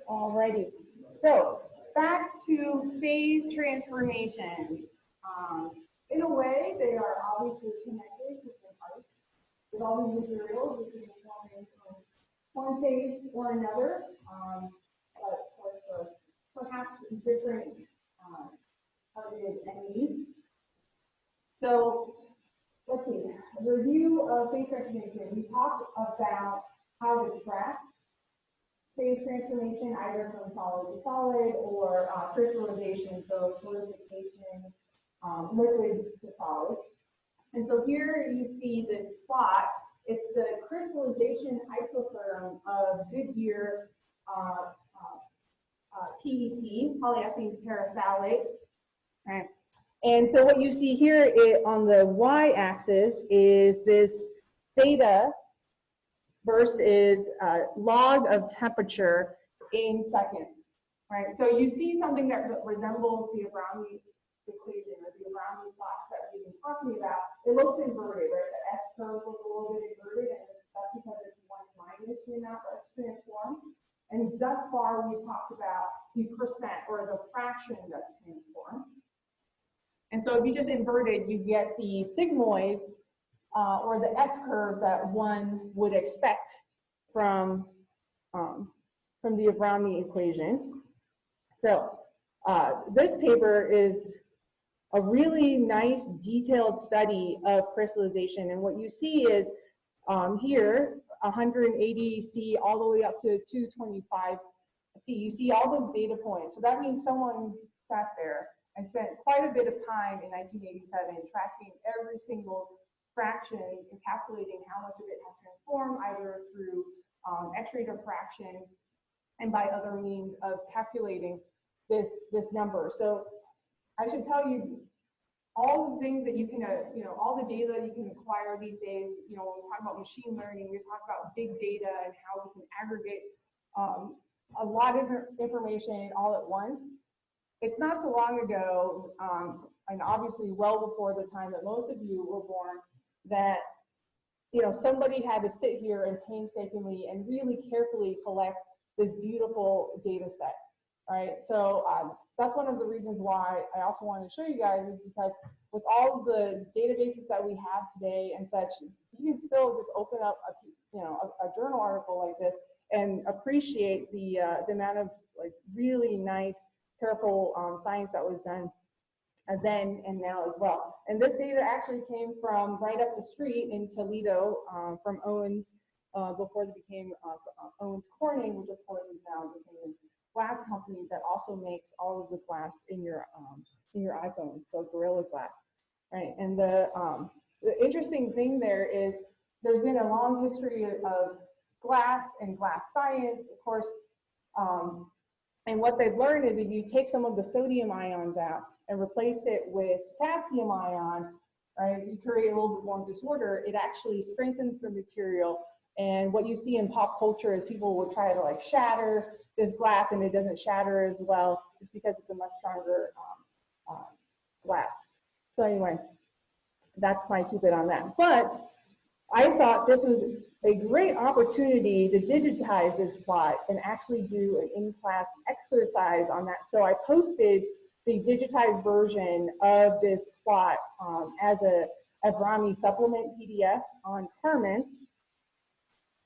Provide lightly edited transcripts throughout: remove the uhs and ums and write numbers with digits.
Alrighty. So back to phase transformation. In a way, they are obviously connected with parts. With all the materials, we can form from one phase or another, but with perhaps different targeted enemies. So let's see. A review of phase transformation. We talked about how to track phase transformation, either from solid to solid or crystallization, so solidification, liquid to solid. And so here you see this plot. It's the crystallization isotherm of Goodyear PET, polyethylene terephthalate. Right. And so what you see here on the y-axis is this theta versus log of temperature in seconds, right? So you see something that resembles the Avrami equation or the Avrami plot that we've been talking about. It looks inverted, right? The S curve looks a little bit inverted, and that's because it's 1 minus the amount that's transformed. And thus far, we've talked about the percent or the fraction that's transformed. And so if you just invert it, you get the sigmoid or the S curve that one would expect from the Avrami equation. So this paper is a really nice detailed study of crystallization. And what you see is here, 180 C all the way up to 225 C. You see all those data points. So that means someone sat there and spent quite a bit of time in 1987 tracking every single fraction and calculating how much of it has transformed, either through X-ray diffraction and by other means of calculating this number. So I should tell you, all the things that you can, all the data you can acquire these days, when we talk about machine learning, we talk about big data and how we can aggregate a lot of information all at once. It's not so long ago, and obviously well before the time that most of you were born, that somebody had to sit here and painstakingly and really carefully collect this beautiful data set, right? So that's one of the reasons why I also wanted to show you guys, is because with all the databases that we have today and such, you can still just open up a journal article like this and appreciate the amount of really nice, careful science that was done then and now as well. And this data actually came from right up the street in Toledo from Owens before they became Owens Corning, which of course is now became a glass company that also makes all of the glass in your iPhone, so Gorilla Glass, right? And the interesting thing there is there's been a long history of glass and glass science, of course. And what they've learned is if you take some of the sodium ions out and replace it with potassium ion, right, you create a little bit more disorder. It actually strengthens the material. And what you see in pop culture is people will try to shatter this glass, and it doesn't shatter as well. It's because it's a much stronger glass. So anyway, that's my 2 bit on that. But I thought this was a great opportunity to digitize this plot and actually do an in-class exercise on that. So I posted the digitized version of this plot as a Avrami supplement PDF on Carmen.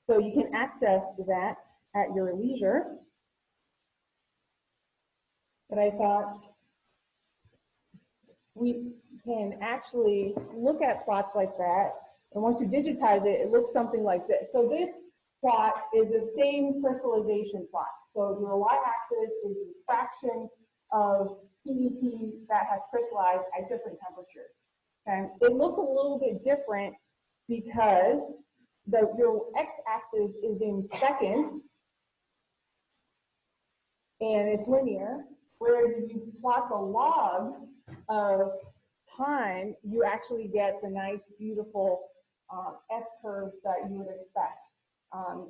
So you can access that at your leisure. But I thought we can actually look at plots like that. And once you digitize it, it looks something like this. So this plot is the same crystallization plot. So your y-axis is the fraction of PET that has crystallized at different temperatures. And it looks a little bit different because your x-axis is in seconds and it's linear, whereas if you plot the log of time, you actually get the nice, beautiful S-curves that you would expect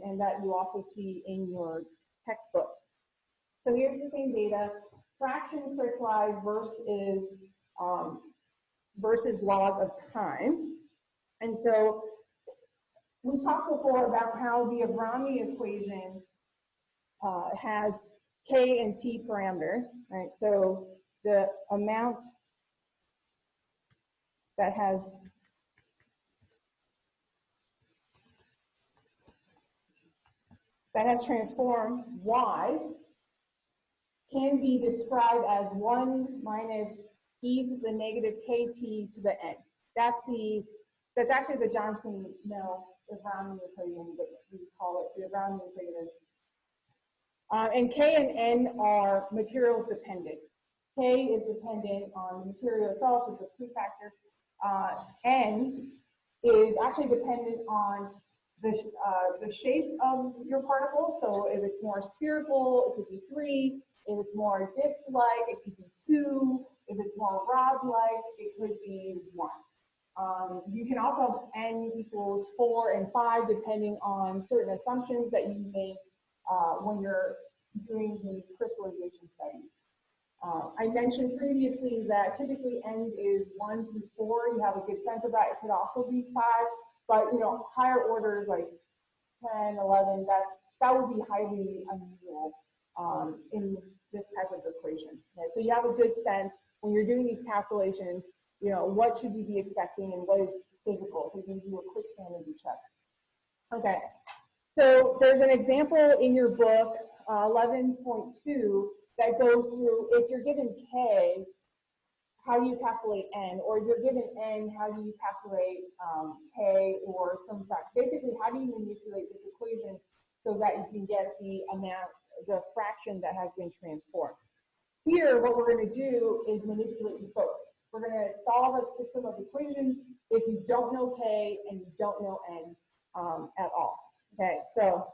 and that you also see in your textbook. So here's the same data, fraction crystallized versus log of time. And so we talked before about how the Avrami equation has K and T parameter, right? So the amount that has transformed Y can be described as 1 minus e to the negative kt to the n. That's actually the Johnson-Avrami equation, but we call it the Avrami equation. And K and N are materials dependent. K is dependent on the material itself, it's a prefactor. N is actually dependent on the shape of your particle. So if it's more spherical, it could be 3. If it's more disc-like, it could be 2. If it's more rod-like, it could be 1. You can also have n equals 4 and 5 depending on certain assumptions that you make when you're doing these crystallization studies. I mentioned previously that typically n is 1 through 4. You have a good sense of that. It could also be 5, but higher orders like 10, 11, that would be highly unusual in this type of equation. Okay? So you have a good sense when you're doing these calculations, what should you be expecting and what is physical, so you can do a quick sanity check. Okay, so there's an example in your book, 11.2, that goes through if you're given K, how do you calculate N, or if you're given N, how do you calculate K or some fraction? Basically, how do you manipulate this equation so that you can get the amount, the fraction that has been transformed? Here, what we're going to do is manipulate both. We're going to solve a system of equations if you don't know K and you don't know N at all. Okay, so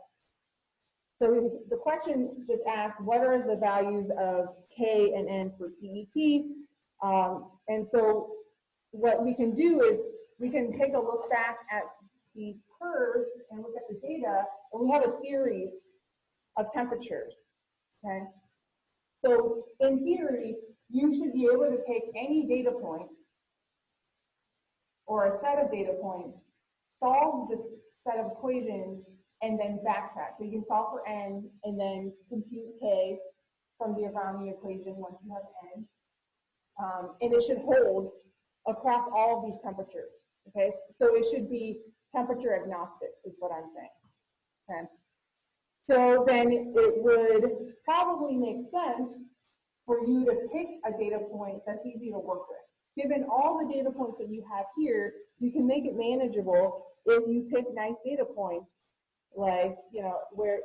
the question just asks, what are the values of K and N for PET? And so what we can do is we can take a look back at the curves and look at the data, and we have a series of temperatures, okay? So in theory, you should be able to take any data point or a set of data points, solve this set of equations, and then backtrack. So you can solve for N and then compute K from the Avrami equation once you have N. And it should hold across all of these temperatures, okay? So it should be temperature agnostic is what I'm saying, okay? So then it would probably make sense for you to pick a data point that's easy to work with. Given all the data points that you have here, you can make it manageable if you pick nice data points, like, where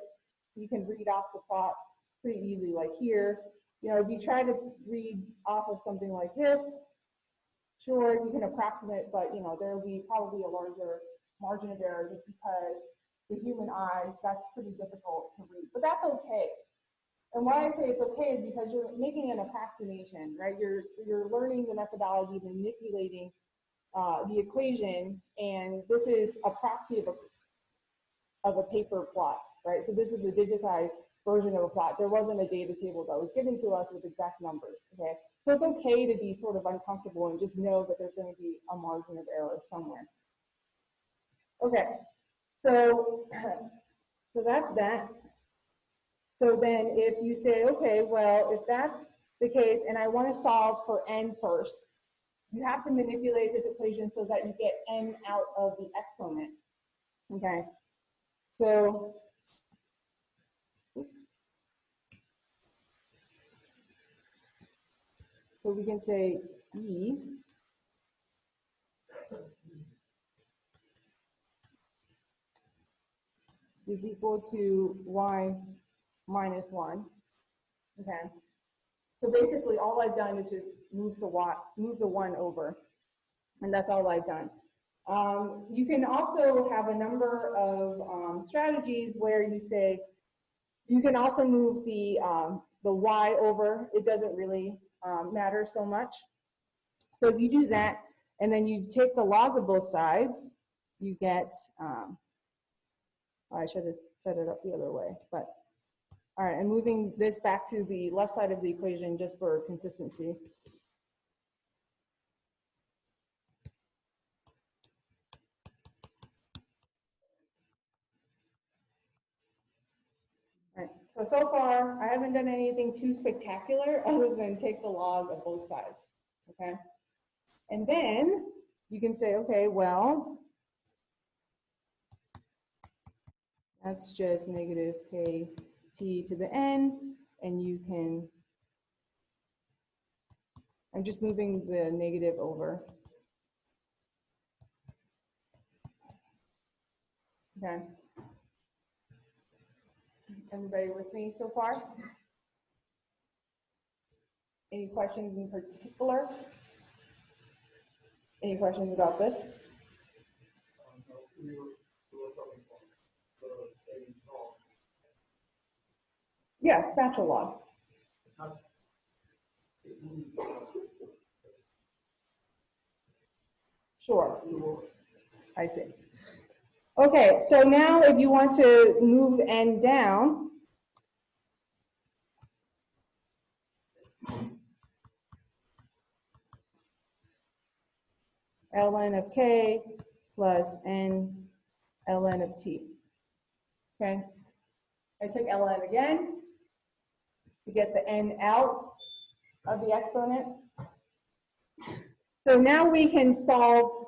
you can read off the plot pretty easily, like here. If you try to read off of something like this, sure, you can approximate, but, there will be probably a larger margin of error just because the human eye, that's pretty difficult to read, but that's okay. And why I say it's okay is because you're making an approximation, right? You're learning the methodology, manipulating the equation, and this is a proxy of a paper plot, right? So this is a digitized version of a plot. There wasn't a data table that was given to us with exact numbers, okay? So it's okay to be sort of uncomfortable and just know that there's going to be a margin of error somewhere. Okay, so that's that. So then if you say, okay, well, if that's the case and I want to solve for N first, you have to manipulate this equation so that you get N out of the exponent, okay? So we can say E is equal to Y minus 1, okay? So basically all I've done is just move the 1 over, and that's all I've done. You can also have a number of strategies where you say, you can also move the Y over. It doesn't really matter so much. So if you do that, and then you take the log of both sides, you get, I should have set it up the other way, but all right, I'm moving this back to the left side of the equation just for consistency. Right. So far, I haven't done anything too spectacular other than take the log of both sides, okay? And then you can say, okay, well, that's just negative kt to the n, and you can, I'm just moving the negative over. Okay. Everybody with me so far? Any questions in particular? Any questions about this? Yeah, spatial log. Sure. I see. Okay, so now if you want to move n down, ln of k plus n ln of t. Okay, I took ln again to get the n out of the exponent. So now we can solve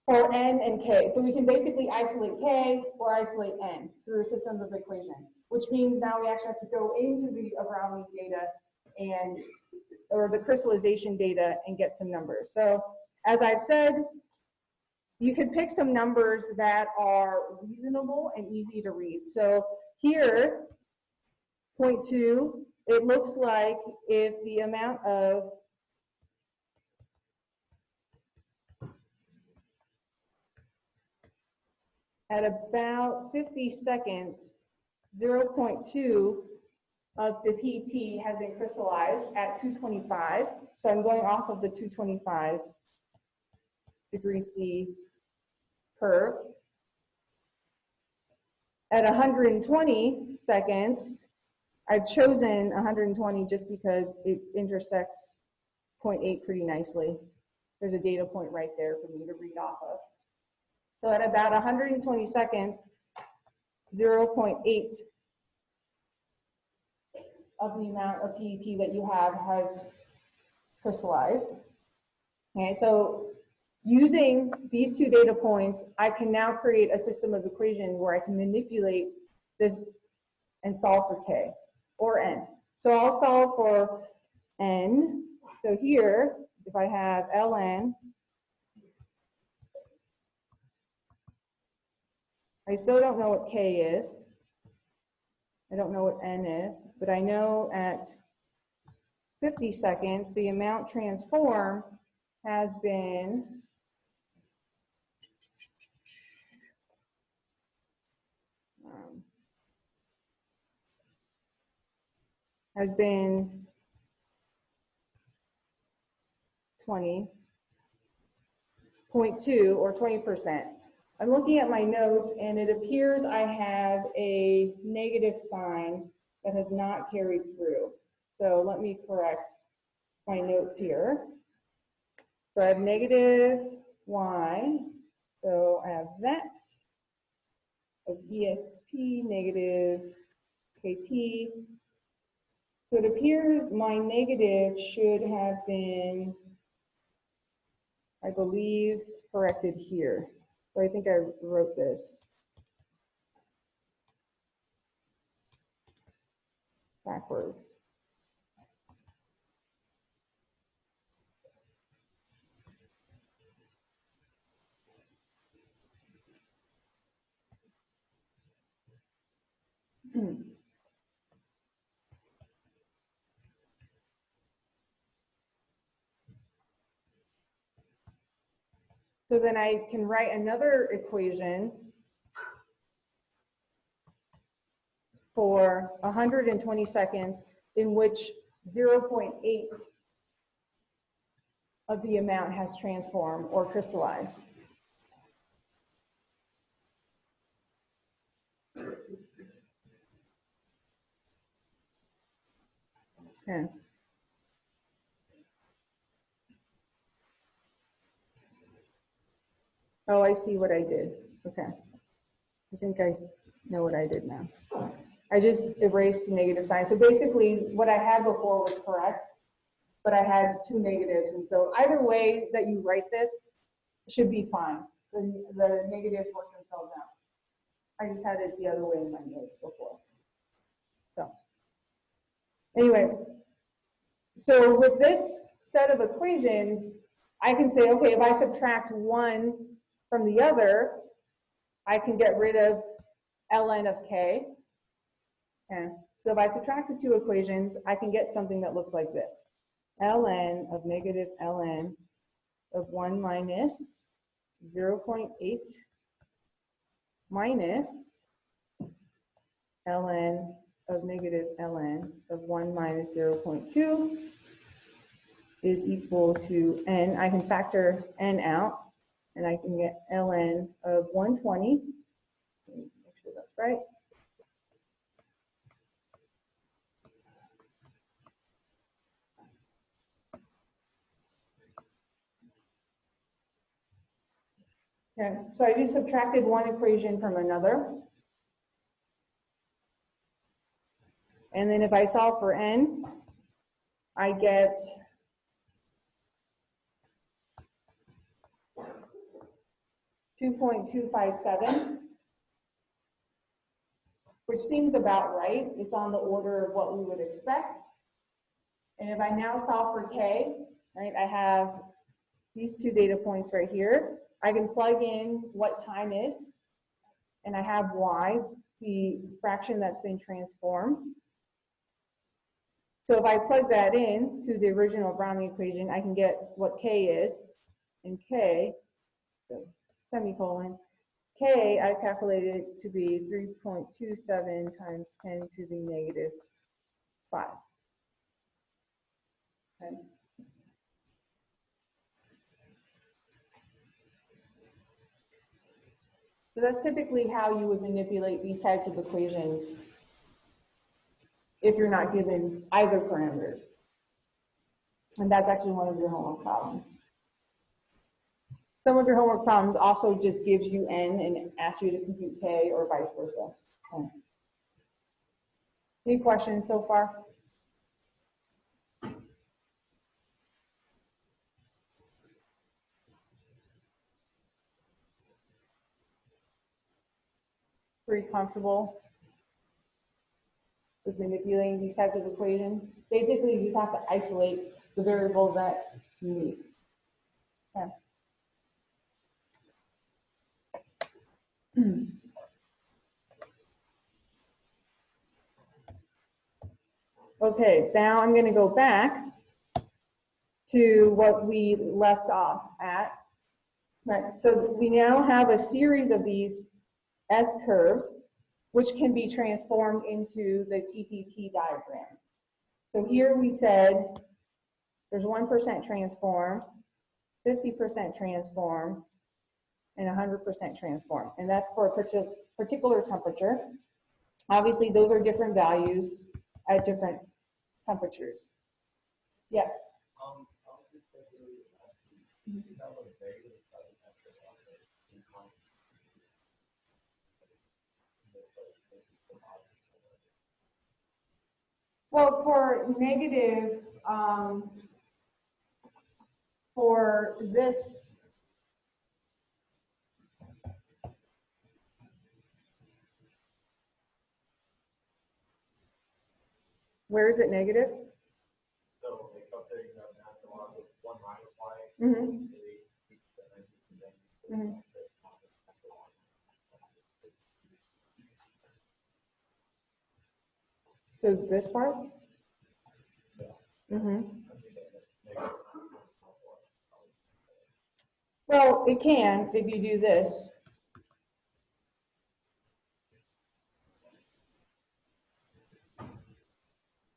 for n and k. So we can basically isolate k or isolate n through a system of equation, which means now we actually have to go into the Avrami data and, or the crystallization data and get some numbers. So as I've said, you can pick some numbers that are reasonable and easy to read. So here, 0.2, it looks like if the amount of at about 50 seconds, 0.2 of the PT has been crystallized at 225. So I'm going off of the 225 degree C curve. At 120 seconds, I've chosen 120 just because it intersects 0.8 pretty nicely. There's a data point right there for me to read off of. So at about 120 seconds, 0.8 of the amount of PET that you have has crystallized. Okay, so using these two data points, I can now create a system of equations where I can manipulate this and solve for K or N. So I'll solve for N. So here, if I have ln, I still don't know what K is. I don't know what N is, but I know at 50 seconds, the amount transformed has been has been 20.2 or 20%. I'm looking at my notes and it appears I have a negative sign that has not carried through. So let me correct my notes here. So I have negative y, so I have that of exp negative kt. So it appears my negative should have been, I believe, corrected here. So I think I wrote this backwards. So then I can write another equation for 120 seconds in which 0.8 of the amount has transformed or crystallized. Okay. Oh, I see what I did. Okay. I think I know what I did now. I just erased the negative sign. So basically what I had before was correct, but I had two negatives. And so either way that you write this should be fine. The negatives work themselves out. I just had it the other way in my notes before. So anyway, so with this set of equations, I can say, okay, if I subtract one from the other, I can get rid of ln of k. Okay. So if I subtract the two equations, I can get something that looks like this. ln of negative ln of 1 minus 0.8 minus ln of negative ln of 1 minus 0.2 is equal to n. I can factor n out, and I can get ln of 120. Make sure that's right. Okay, so I just subtracted one equation from another. And then if I solve for n, I get .257, which seems about right. It's on the order of what we would expect. And if I now solve for k, right, I have these two data points right here. I can plug in what time is, and I have y, the fraction that's been transformed. So if I plug that in to the original Avrami equation, I can get what k is, and k, so semicolon, k I calculated to be 3.27 times 10 to the negative 5. Okay. So that's typically how you would manipulate these types of equations if you're not given either parameters. And that's actually one of your homework problems. Some of your homework problems also just gives you n and asks you to compute k or vice versa. Okay. Any questions so far? Pretty comfortable with manipulating these types of equations? Basically, you just have to isolate the variables that you need. Okay. Okay, now I'm going to go back to what we left off at. Right, so we now have a series of these S curves, which can be transformed into the TTT diagram. So here we said there's 1% transform, 50% transform, and 100% transform. And that's for a particular temperature. Obviously, those are different values at different temperatures. Yes? Well, for negative, for this, where is it negative? So like up there, you have natural log of 1 minus y. Mm-hmm. Mm-hmm. So this part? Mm-hmm. Well, it can if you do this.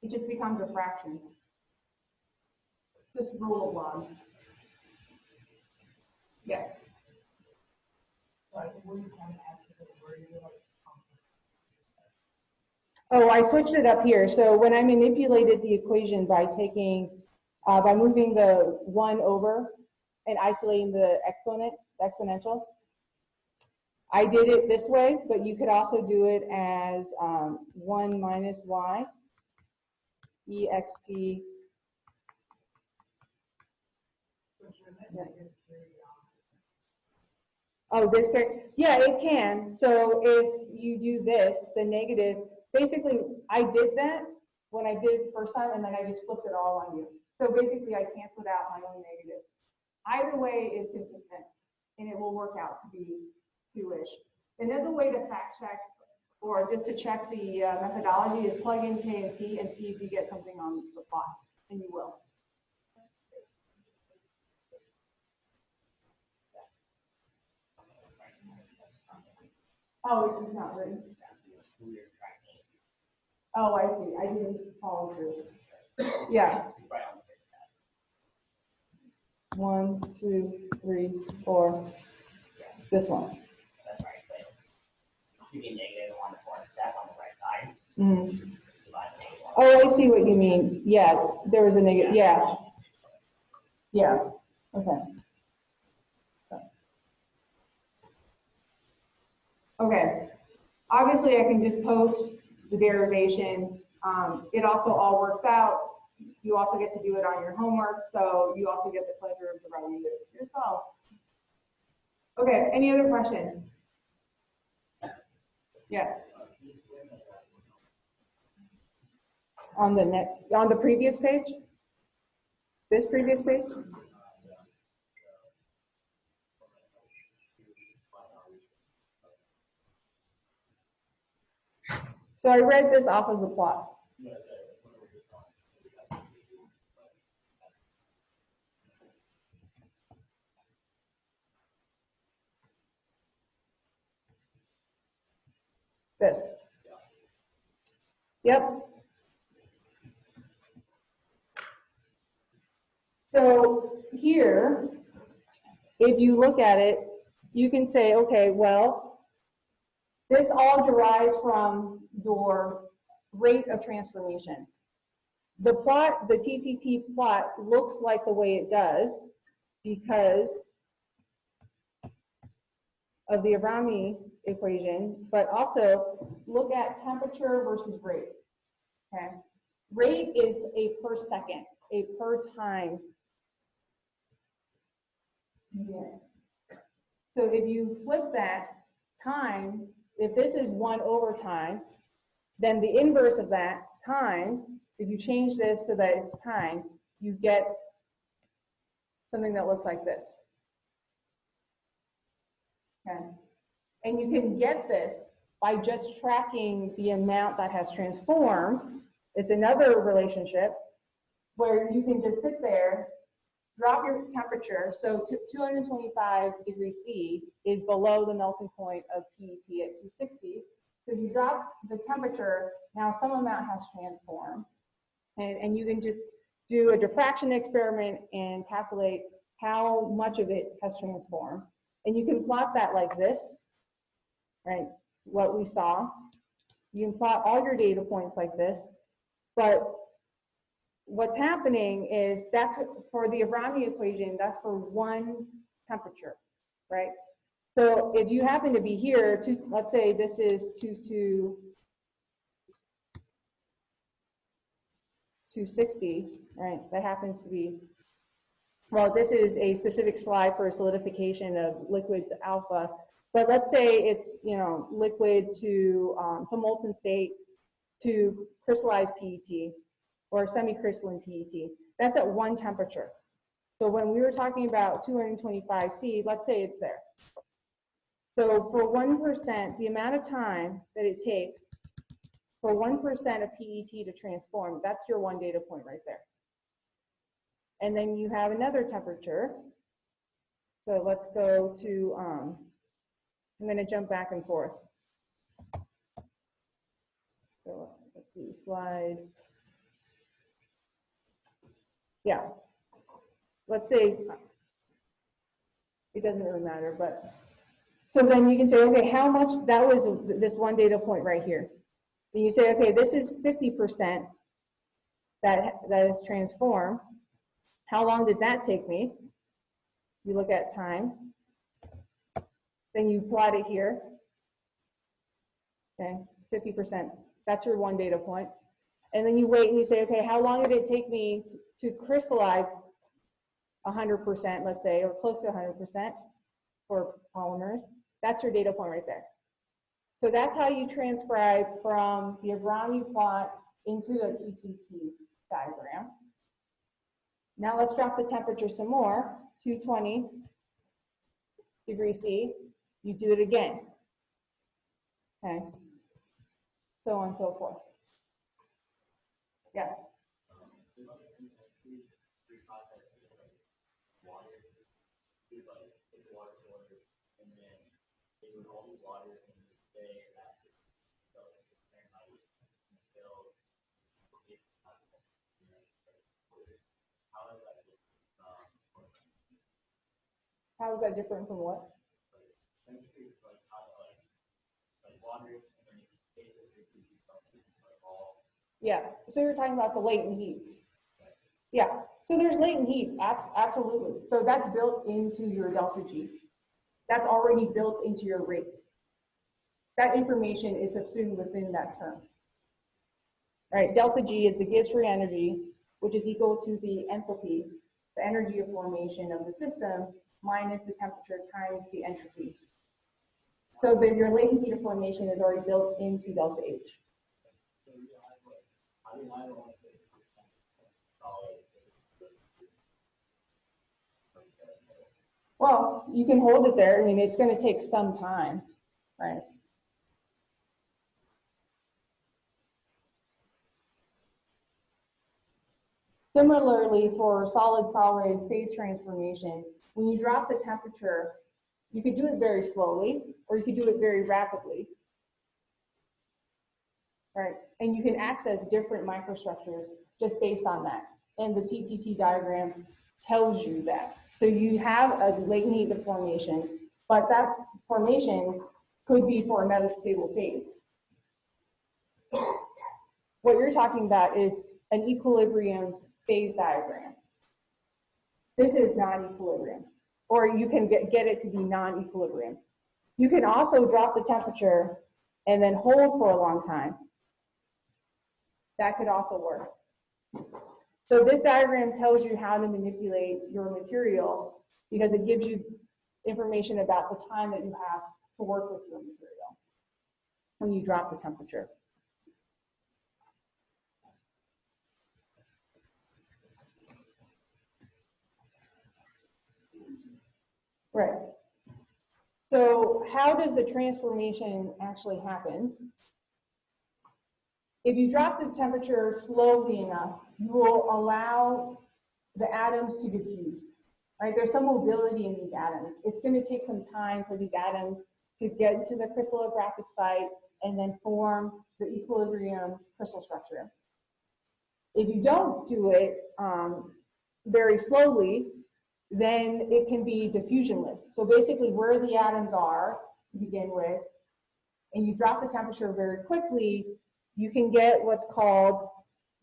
It just becomes a fraction. Just rule of log. Yes. Oh, I switched it up here. So when I manipulated the equation by taking, by moving the 1 over and isolating the exponent, the exponential, I did it this way, but you could also do it as 1 minus y exp. Yeah. Oh, this pair, yeah, it can. So if you do this, the negative, basically, I did that when I did it the first time, and then I just flipped it all on you. So basically, I canceled out my own negative. Either way is consistent, and it will work out to be 2-ish. Another way to fact check, or just to check the methodology, is plug in K and T and see if you get something on the plot, and you will. Oh, it's not written. Oh, I see. I didn't follow through. Yeah. 1, 2, 3, 4. This one. That's right. So you get negative on the fourth step on the right side. Mm. Oh, I see what you mean. Yeah, there was a negative. Yeah. Yeah. Okay. Okay. Obviously, I can just post the derivation. It also all works out. You also get to do it on your homework, so you also get the pleasure of writing this yourself. Okay, any other questions? Yes. On the previous page? This previous page? So I read this off of the plot. This. Yep. So here, if you look at it, you can say, okay, well, this all derives from your rate of transformation. The plot, the TTT plot looks like the way it does because of the Avrami equation, but also look at temperature versus rate, okay? Rate is a per second, a per time. Yeah. So if you flip that time, if this is 1 over time, then the inverse of that time, if you change this so that it's time, you get something that looks like this. Okay. And you can get this by just tracking the amount that has transformed. It's another relationship where you can just sit there, drop your temperature. So 225 degrees C is below the melting point of PET at 260. So you drop the temperature, now some amount has transformed. And you can just do a diffraction experiment and calculate how much of it has transformed. And you can plot that like this, right? What we saw. You can plot all your data points like this, but what's happening is that's for the Avrami equation, that's for one temperature, right? So if you happen to be here, let's say this is 260, right? That happens to be, well, this is a specific slide for solidification of liquid to alpha. But let's say it's, you know, liquid to some molten state to crystallized PET or semi-crystalline PET. That's at one temperature. So when we were talking about 225 C, let's say it's there. So for 1%, the amount of time that it takes for 1% of PET to transform, that's your one data point right there. And then you have another temperature. So let's go to, I'm going to jump back and forth. So let's see, slide. Yeah. Let's say, it doesn't really matter, but, so then you can say, okay, how much, that was this one data point right here. And you say, okay, this is 50% that is transformed. How long did that take me? You look at time. Then you plot it here. Okay, 50%. That's your one data point. And then you wait and you say, okay, how long did it take me to crystallize 100%, let's say, or close to 100% for polymers? That's your data point right there. So that's how you transcribe from the Avrami plot into a TTT diagram. Now let's drop the temperature some more, 220 degrees C. You do it again. Okay, so on and so forth. Yes. How is that different from what? Yeah, so you're talking about the latent heat. Yeah, so there's latent heat, absolutely. So that's built into your delta G. That's already built into your rate. That information is subsumed within that term. Right, delta G is the Gibbs free energy, which is equal to the enthalpy, the energy of formation of the system, minus the temperature times the entropy. So that your latent heat of formation is already built into delta H. Well, you can hold it there. I mean, it's going to take some time, right? Similarly, for solid-solid phase transformation, when you drop the temperature, you could do it very slowly, or you could do it very rapidly, right? And you can access different microstructures just based on that. And the TTT diagram tells you that. So you have a latent heat of formation, but that formation could be for a metastable phase. What you're talking about is an equilibrium phase diagram. This is non-equilibrium, or you can get it to be non-equilibrium. You can also drop the temperature and then hold for a long time. That could also work. So this diagram tells you how to manipulate your material because it gives you information about the time that you have to work with your material when you drop the temperature. Right. So how does the transformation actually happen? If you drop the temperature slowly enough, you will allow the atoms to diffuse, right? There's some mobility in these atoms. It's going to take some time for these atoms to get to the crystallographic site and then form the equilibrium crystal structure. If you don't do it very slowly, then it can be diffusionless. So basically where the atoms are to begin with, and you drop the temperature very quickly, you can get what's called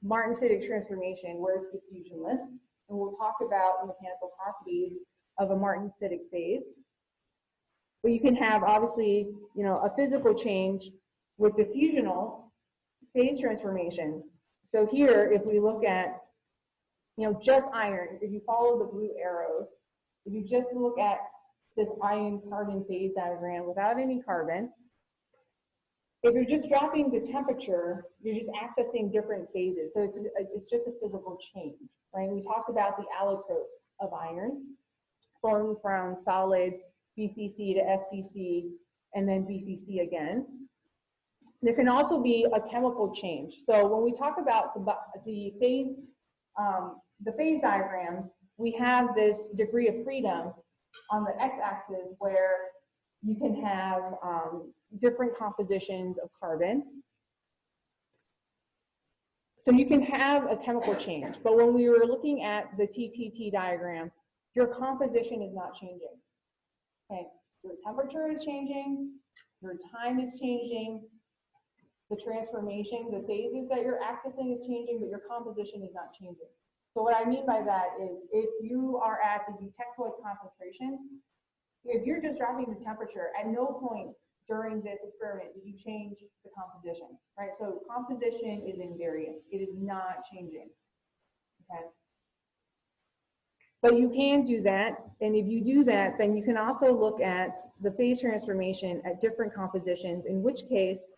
Martensitic transformation, where it's diffusionless. And we'll talk about the mechanical properties of a Martensitic phase. But you can have, obviously, a physical change with diffusional phase transformation. So here, if we look at, just iron, if you follow the blue arrows, if you just look at this iron-carbon phase diagram without any carbon, if you're just dropping the temperature, you're just accessing different phases. So it's just a physical change, right? We talked about the allotropes of iron, going from solid BCC to FCC, and then BCC again. There can also be a chemical change. So when we talk about the phase diagram, we have this degree of freedom on the x-axis where you can have different compositions of carbon. So you can have a chemical change, but when we were looking at the TTT diagram, your composition is not changing. Okay, your temperature is changing, your time is changing, the transformation, the phases that you're accessing is changing, but your composition is not changing. So what I mean by that is if you are at the Eutectoid concentration, If you're just dropping the temperature, at no point during this experiment did you change the composition, right? So composition is invariant. It is not changing, okay? But you can do that, and if you do that, then you can also look at the phase transformation at different compositions, in which case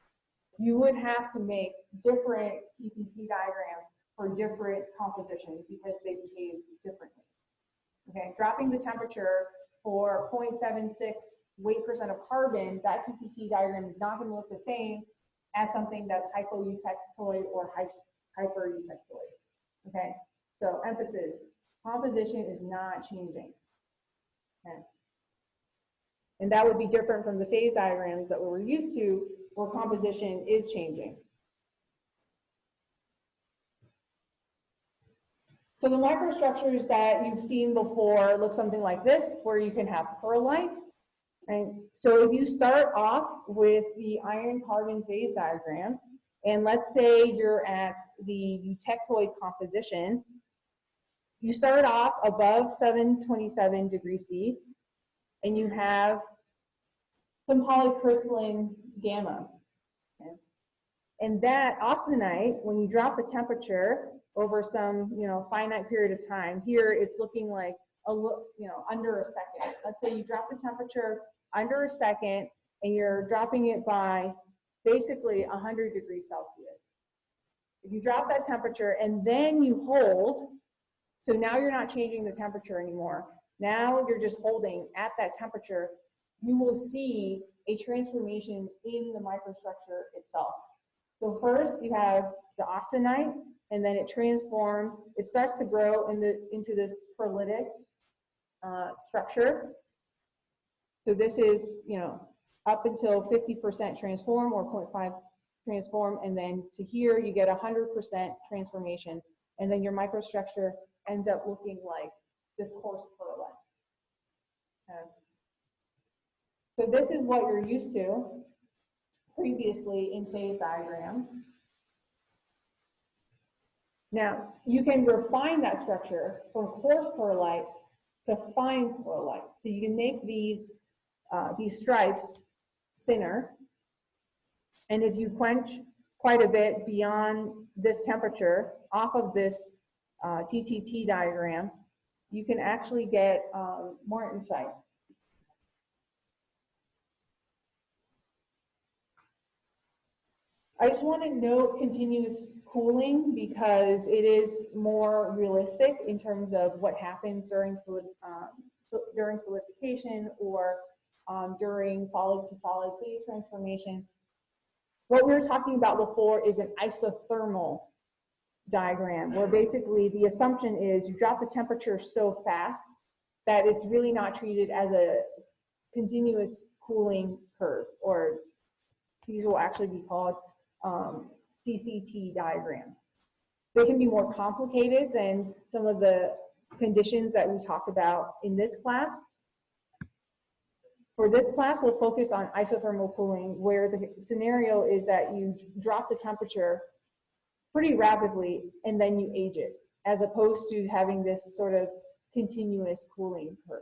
you would have to make different TTT diagrams for different compositions because they behave differently. Okay, dropping the temperature for 0.76 weight percent of carbon, that TTT diagram is not going to look the same as something that's hypo-eutectoid or hyper-eutectoid. Okay, so emphasis, composition is not changing. Okay. And that would be different from the phase diagrams that we were used to, where composition is changing. So the microstructures that you've seen before look something like this, where you can have perlite. And so if you start off with the iron-carbon phase diagram, and let's say you're at the eutectoid composition, you start off above 727 degrees C, and you have some polycrystalline gamma. Okay? And that austenite, when you drop the temperature over some finite period of time, here it's looking like under a second. Let's say you drop the temperature under a second, and you're dropping it by basically 100 degrees Celsius. If you drop that temperature and then you hold, so now you're not changing the temperature anymore. Now you're just holding at that temperature, you will see a transformation in the microstructure itself. So first you have the austenite, and then it transforms, it starts to grow into this pearlitic structure. So this is, up until 50% transform or 0.5 transform, and then to here you get 100% transformation, and then your microstructure ends up looking like this coarse pearlite. Okay. So this is what you're used to previously in phase diagrams. Now, you can refine that structure from coarse pearlite to fine pearlite. So you can make these stripes thinner. And if you quench quite a bit beyond this temperature off of this TTT diagram, you can actually get Martensite. I just want to note continuous cooling because it is more realistic in terms of what happens during solidification or during solid to solid phase transformation. What we were talking about before is an isothermal diagram, where basically the assumption is you drop the temperature so fast that it's really not treated as a continuous cooling curve, or these will actually be called CCT diagrams. They can be more complicated than some of the conditions that we talked about in this class. For this class, we'll focus on isothermal cooling, where the scenario is that you drop the temperature pretty rapidly and then you age it, as opposed to having this sort of continuous cooling curve.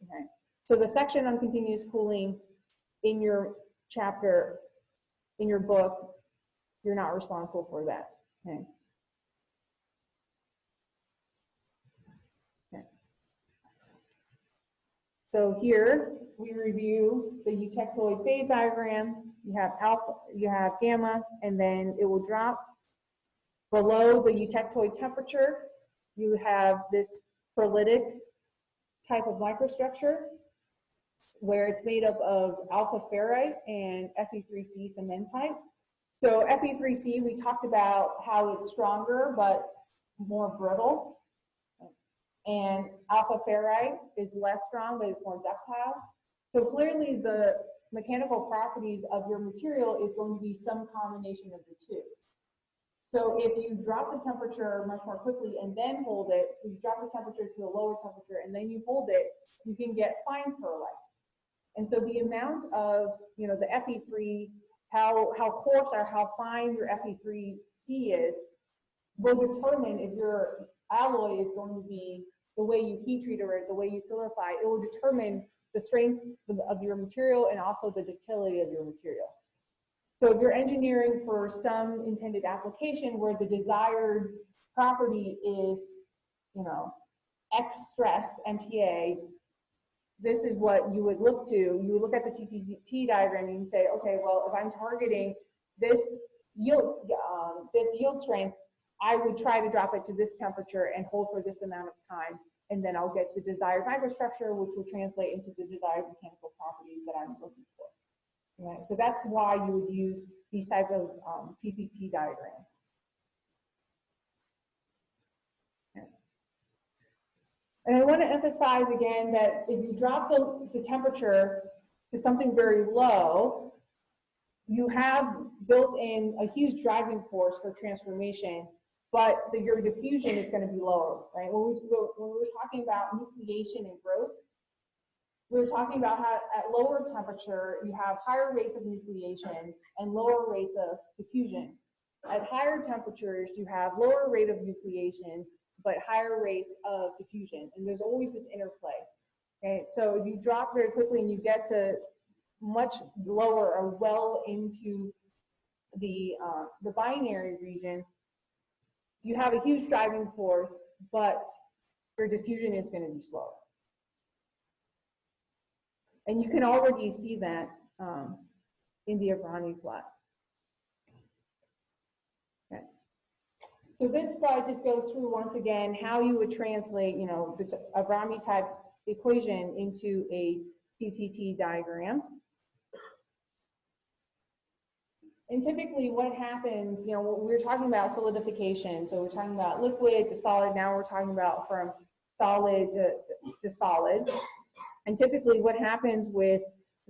Okay. So the section on continuous cooling in your chapter, in your book, you're not responsible for that. Okay. Okay. So here we review the eutectoid phase diagram. You have alpha, you have gamma, and then it will drop below the eutectoid temperature. You have this pearlitic type of microstructure where it's made up of alpha ferrite and Fe3C cementite. So Fe3C, we talked about how it's stronger but more brittle. And alpha ferrite is less strong, but it's more ductile. So clearly the mechanical properties of your material is going to be some combination of the two. So if you drop the temperature much more quickly and then hold it, so you drop the temperature to a lower temperature and then you hold it, you can get fine pearlite. And so the amount of, the Fe3, how coarse or how fine your Fe3C is, will determine if your alloy is going to be the way you heat treat or the way you solidify. It will determine the strength of your material and also the ductility of your material. So if you're engineering for some intended application where the desired property is, X stress MPa, this is what you would look to. You would look at the TTT diagram and say, okay, well, if I'm targeting this yield strength, I would try to drop it to this temperature and hold for this amount of time, and then I'll get the desired microstructure, which will translate into the desired mechanical properties that I'm looking for. Right? So that's why you would use these type of TTT diagrams. And I want to emphasize again that if you drop the temperature to something very low, you have built in a huge driving force for transformation, but your diffusion is going to be lower, right? When we were talking about nucleation and growth, we were talking about how at lower temperature, you have higher rates of nucleation and lower rates of diffusion. At higher temperatures, you have lower rate of nucleation, but higher rates of diffusion. And there's always this interplay. Okay, so if you drop very quickly and you get to much lower or well into the binary region, you have a huge driving force, but your diffusion is going to be slower. And you can already see that in the Avrami plots. Okay. So this slide just goes through once again how you would translate, the Avrami type equation into a TTT diagram. And typically what happens, we're talking about solidification. So we're talking about liquid to solid. Now we're talking about from solid to solid. And typically what happens with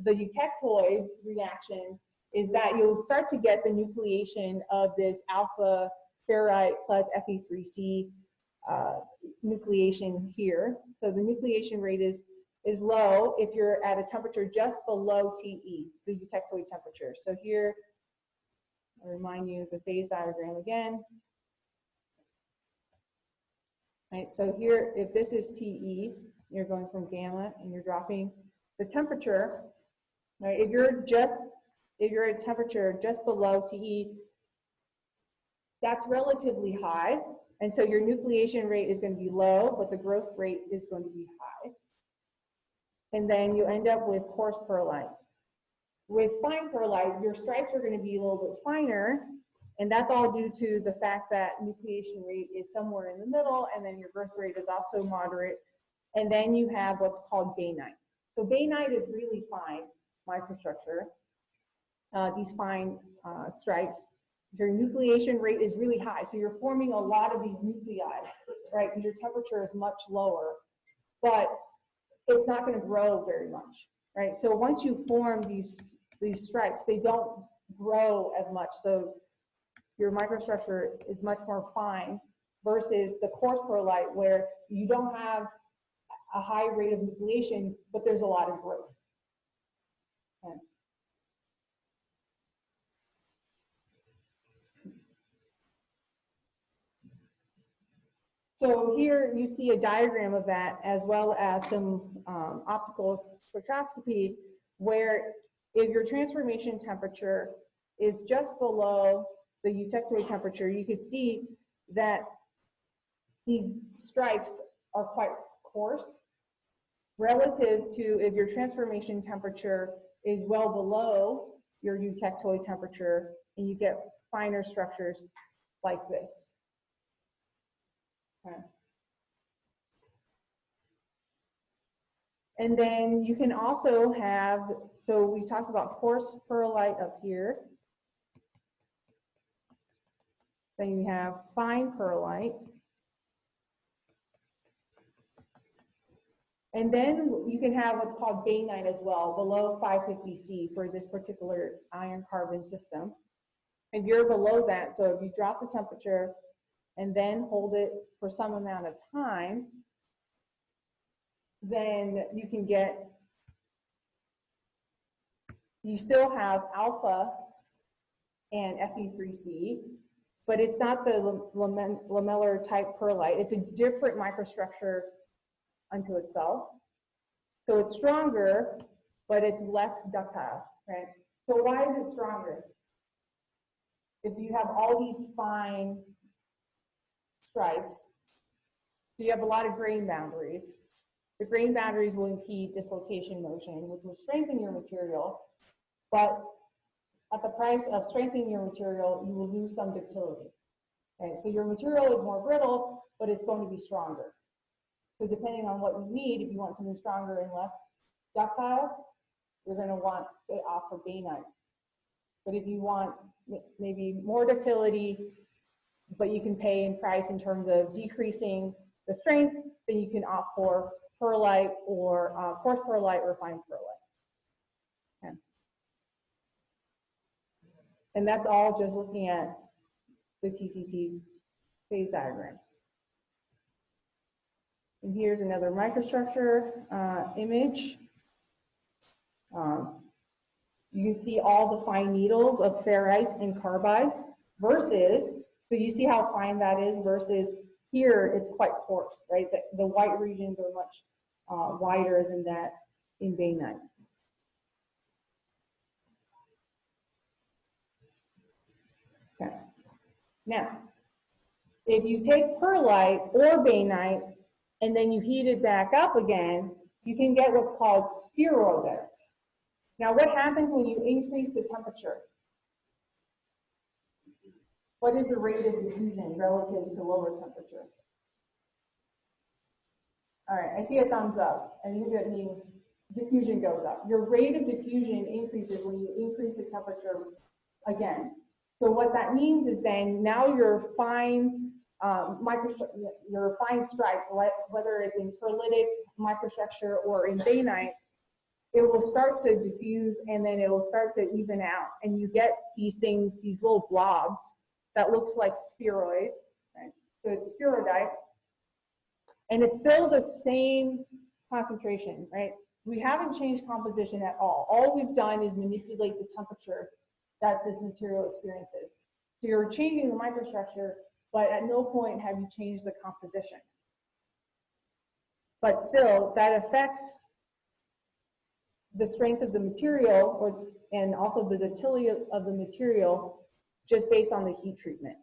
the Eutectoid reaction is that you'll start to get the nucleation of this alpha ferrite plus Fe3C nucleation here. So the nucleation rate is low if you're at a temperature just below TE, the Eutectoid temperature. So here, I'll remind you of the phase diagram again. Right, so here, if this is TE, you're going from gamma and you're dropping the temperature. Right, if you're at a temperature just below TE, that's relatively high. And so your nucleation rate is going to be low, but the growth rate is going to be high. And then you end up with coarse pearlite. With fine pearlite, your stripes are going to be a little bit finer, and that's all due to the fact that nucleation rate is somewhere in the middle, and then your growth rate is also moderate. And then you have what's called bainite. So bainite is really fine microstructure. These fine stripes, your nucleation rate is really high. So you're forming a lot of these nuclei, right? Because your temperature is much lower, but it's not going to grow very much, right? So once you form these stripes, they don't grow as much. So your microstructure is much more fine versus the coarse pearlite where you don't have a high rate of nucleation, but there's a lot of growth. Okay. So here you see a diagram of that, as well as some optical spectroscopy, where if your transformation temperature is just below the Eutectoid temperature, you could see that these stripes are quite coarse relative to if your transformation temperature is well below your Eutectoid temperature, and you get finer structures like this. Okay. And then you can also have, so we talked about coarse pearlite up here. Then you have fine pearlite. And then you can have what's called bainite as well, below 550 C for this particular iron carbon system. If you're below that, so if you drop the temperature and then hold it for some amount of time, then you can get, you still have alpha and Fe3C, but it's not the lamellar type pearlite. It's a different microstructure unto itself. So it's stronger, but it's less ductile, right? So why is it stronger? If you have all these fine stripes, so you have a lot of grain boundaries. The grain boundaries will impede dislocation motion, which will strengthen your material, but at the price of strengthening your material, you will lose some ductility. Okay? So your material is more brittle, but it's going to be stronger. So depending on what you need, if you want something stronger and less ductile, you're going to want to opt for bainite. But if you want maybe more ductility, but you can pay in price in terms of decreasing the strength, then you can opt for perlite or coarse perlite or fine perlite. Okay. And that's all just looking at the TCT phase diagram. And here's another microstructure image. You can see all the fine needles of ferrite and carbide versus, so you see how fine that is versus here it's quite coarse, right? The white regions are much wider than that in bainite. Okay. Now, if you take perlite or bainite and then you heat it back up again, you can get what's called spheroidite. Now, what happens when you increase the temperature? What is the rate of diffusion relative to lower temperature? All right, I see a thumbs up. I think that means diffusion goes up. Your rate of diffusion increases when you increase the temperature again. So what that means is then now your fine your fine stripe, whether it's in perlitic microstructure or in bainite, it will start to diffuse and then it will start to even out. And you get these things, these little blobs that looks like spheroids, right? So it's spheroidite. And it's still the same concentration, right? We haven't changed composition at all. All we've done is manipulate the temperature that this material experiences. So you're changing the microstructure, but at no point have you changed the composition. But still, that affects the strength of the material and also the ductility of the material just based on the heat treatment.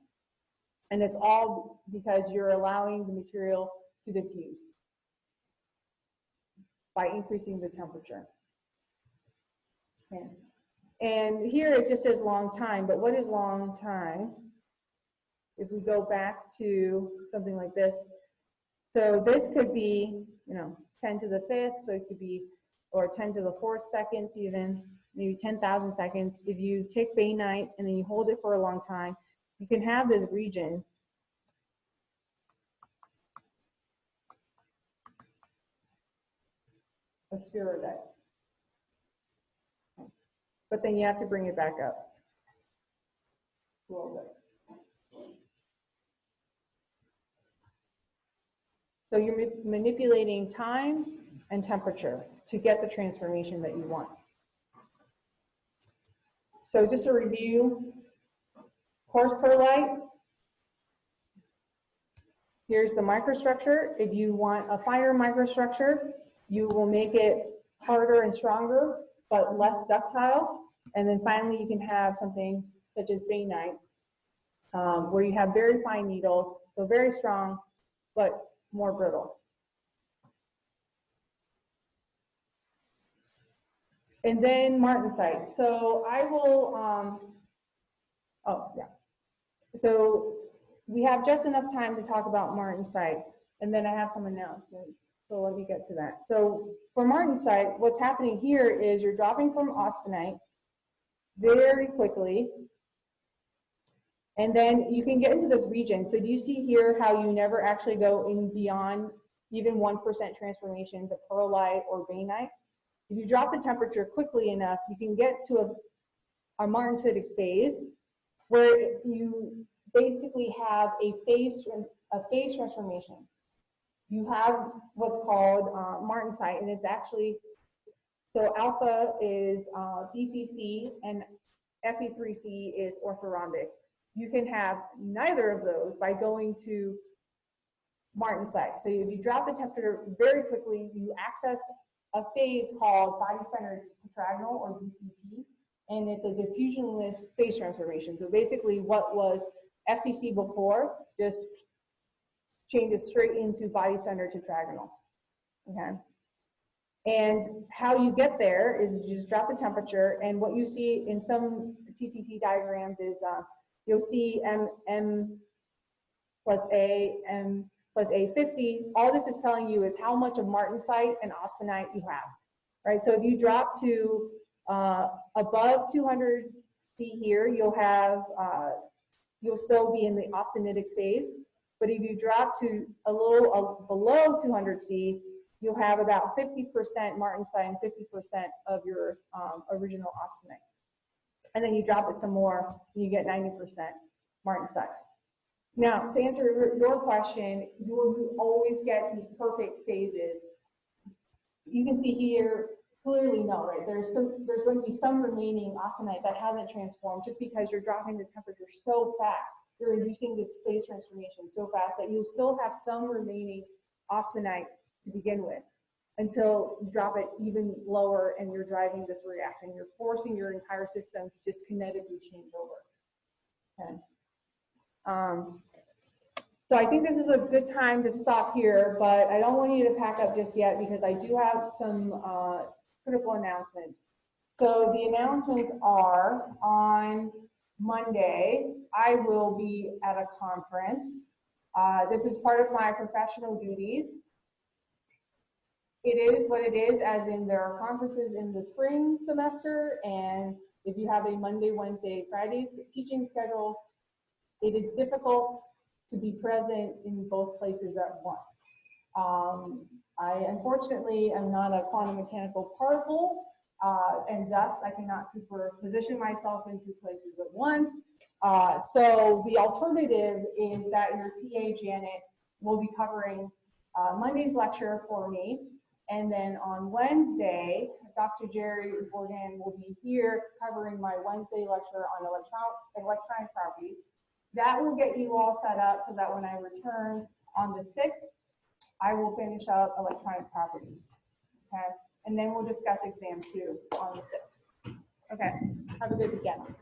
And it's all because you're allowing the material to diffuse by increasing the temperature. Okay. And here it just says long time, but what is long time? If we go back to something like this, so this could be, 10 to the 5th, so it could be, or 10 to the 4th seconds even, maybe 10,000 seconds. If you take bainite and then you hold it for a long time, you can have this region of spheroidite. But then you have to bring it back up a little bit. So you're manipulating time and temperature to get the transformation that you want. So just a review, coarse perlite, here's the microstructure. If you want a finer microstructure, you will make it harder and stronger, but less ductile. And then finally, you can have something such as bainite, where you have very fine needles, so very strong, but more brittle. And then Martensite. So I will, So we have just enough time to talk about Martensite, and then I have some announcements. So let me get to that. So for Martensite, what's happening here is you're dropping from austenite very quickly, and then you can get into this region. So do you see here how you never actually go in beyond even 1% transformations of perlite or bainite? If you drop the temperature quickly enough, you can get to a martensitic phase where you basically have a phase transformation. You have what's called Martensite, and it's actually, so alpha is BCC and Fe3C is orthorhombic. You can have neither of those by going to Martensite. So if you drop the temperature very quickly, you access a phase called body-centered tetragonal, or BCT, and it's a diffusionless phase transformation. So basically what was FCC before just changes straight into body-centered tetragonal, okay? And how you get there is you just drop the temperature, and what you see in some TTT diagrams is you'll see M plus A, M plus A50. All this is telling you is how much of martensite and austenite you have, right? So if you drop to above 200 C here, you'll have, you'll still be in the austenitic phase. But if you drop to a little below 200 C, you'll have about 50% martensite and 50% of your original austenite. And then you drop it some more, and you get 90% martensite. Now, to answer your question, you will always get these perfect phases. You can see here, clearly no, right? There's going to be some remaining austenite that hasn't transformed just because you're dropping the temperature so fast. You're inducing this phase transformation so fast that you'll still have some remaining austenite to begin with until you drop it even lower and you're driving this reaction. You're forcing your entire system to just kinetically change over. Okay. So I think this is a good time to stop here, but I don't want you to pack up just yet because I do have some critical announcements. So the announcements are on Monday, I will be at a conference. This is part of my professional duties. It is what it is, as in there are conferences in the spring semester, and if you have a Monday, Wednesday, Friday teaching schedule, it is difficult to be present in both places at once. I unfortunately am not a quantum mechanical particle, and thus I cannot superposition myself in two places at once. So the alternative is that your TA, Janet, will be covering Monday's lecture for me. And then on Wednesday, Dr. Jerry Bourdain will be here covering my Wednesday lecture on electronic properties. That will get you all set up so that when I return on the 6th, I will finish up electronic properties, okay? And then we'll discuss exam 2 on the 6th. Okay, have a good weekend.